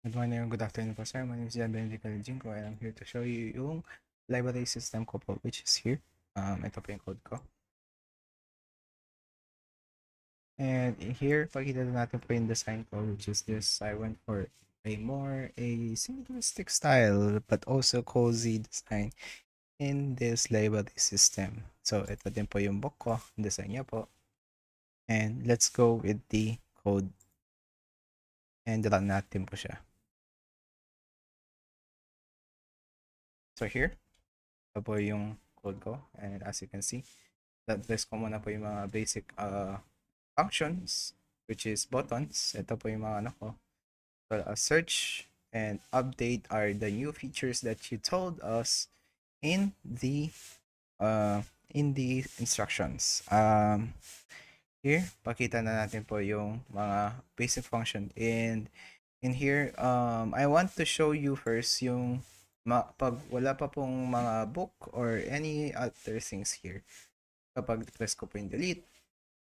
Good morning, good afternoon po sir. My name is Jan Benedict Calijinco and I'm here to show you yung library system ko po which is here. Ito po yung code ko. And in here, pakita na natin po yung design ko which is this. I went for a simplistic style but also cozy design in this library system. So ito din po yung book ko, design niya po. And let's go with the code and run natin po siya. So here, ito po yung code ko and as you can see, address ko muna po yung mga basic functions which is buttons. Ito po yung mga ano ko. So, search and update are the new features that you told us in the instructions. Here, pakita na natin po yung mga basic function and in here, I want to show you first yung pag wala pa pong mga book or any other things here. Kapag press ko po yung delete,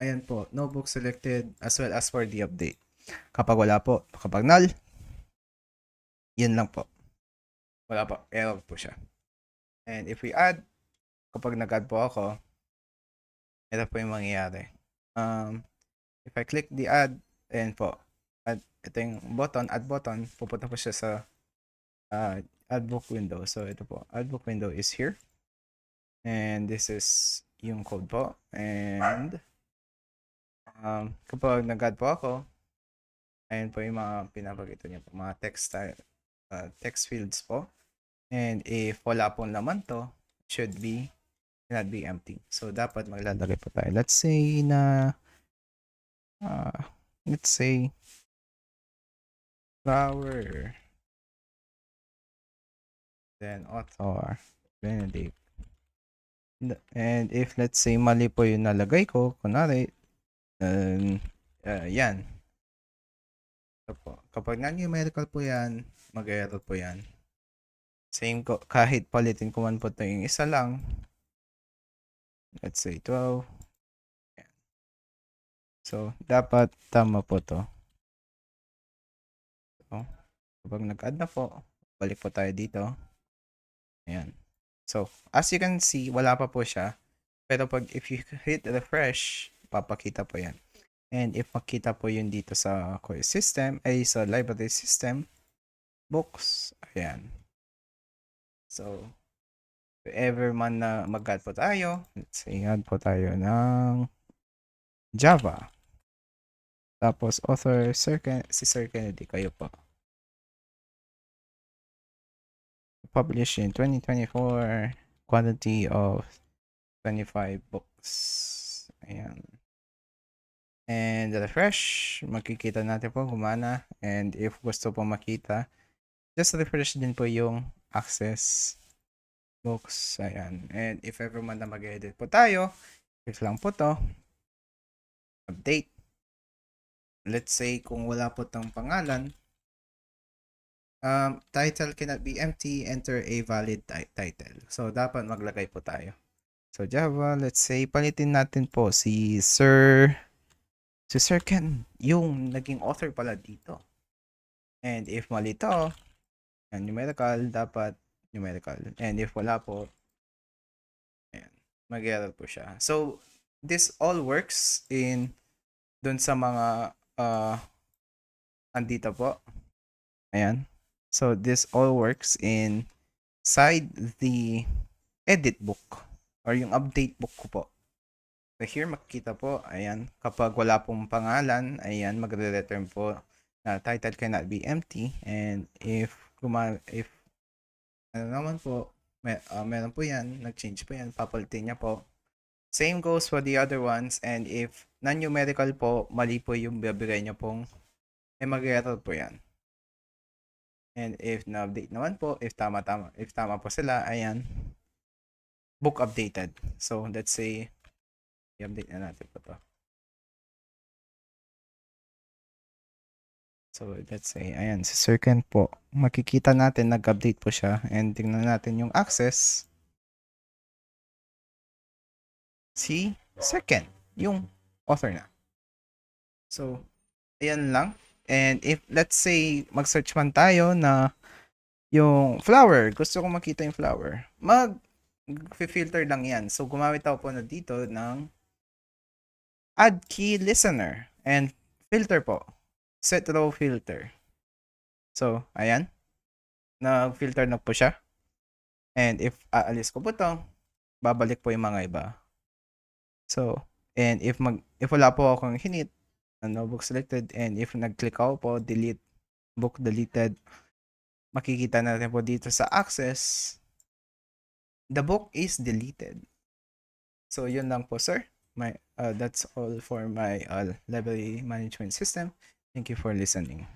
ayan po, no book selected as well as for the update. Kapag wala po, kapag null, yun lang po. Wala po, error po siya. And if we add, kapag nag-add po ako, ito po yung mangyayari. If I click the add, ayan po, ito yung button, add button, pupunta po siya sa add book window. So ito po, add book window is here. And this is yung code po. And kapag nag-add po ako, ayan po yung mga pinapakita niya po, mga text fields po. And if wala pong laman to, cannot be empty. So, dapat maglalagay po tayo. Let's say na, let's say, flower. Then, author, Benedict. And if, let's say, mali po yung nalagay ko, kunwari, yan. So, po, kapag non-numerical po yan, mag-error po yan. Same ko, kahit palitin ko man po ito yung isa lang, let's say 12. So, dapat tama po to. So, kapag nag-add na po, balik po tayo dito. Ayan. So, as you can see, wala pa po siya. Pero pag if you hit refresh, papakita po yan. And if makita po yun dito sa core system, ay sa library system, books, ayan. So, if ever man na mag-add po tayo, let's say add po tayo ng Java. Tapos author si Sir Kennedy, kayo po. Published in 2024, quantity of 25 books. Ayan. And refresh, makikita natin po gumana. And if gusto po makita, just refresh din po yung access books. Ayan. And if ever man na mag-edit po tayo, click lang po to. Update. Let's say kung wala po tong pangalan, title cannot be empty, enter a valid title. So, dapat maglagay po tayo. So, Java, let's say, palitin natin po si Sir Ken, yung naging author pala dito. And if mali to, numerical, dapat numerical. And if wala po, ayan, mag-error po siya. So, this all works in dun sa mga andito po. Ayan. So, this all works inside the edit book or yung update book ko po. So, here makikita po, ayan, kapag wala pong pangalan, ayan, magre-return po na title cannot be empty. And if ano naman po, meron po yan, nag-change po yan, papalitin niya po. Same goes for the other ones. And if non-numerical po, mali po yung bibigay niya pong, mag-error po yan. And if na-update naman po, if tama po sila, ayan, book updated. So, let's say, i-update na natin po to. So, let's say, ayan, si Sir Ken po, makikita natin, nag-update po siya. And tingnan natin yung access. Si Sir Ken, yung author na. So, ayan lang. And if let's say mag-search man tayo na yung flower, gusto ko makita yung flower, mag-filter lang yan. So gumamit ako po na dito ng add key listener and filter po. Set row filter. So, ayan. Nag-filter na po siya. And if aalis ko po to, babalik po yung mga iba. So, and if wala po akong hinit, no book selected, and if nag-click ako po, delete, book deleted, makikita natin po dito sa access, the book is deleted. So, yun lang po, sir. That's all for my library management system. Thank you for listening.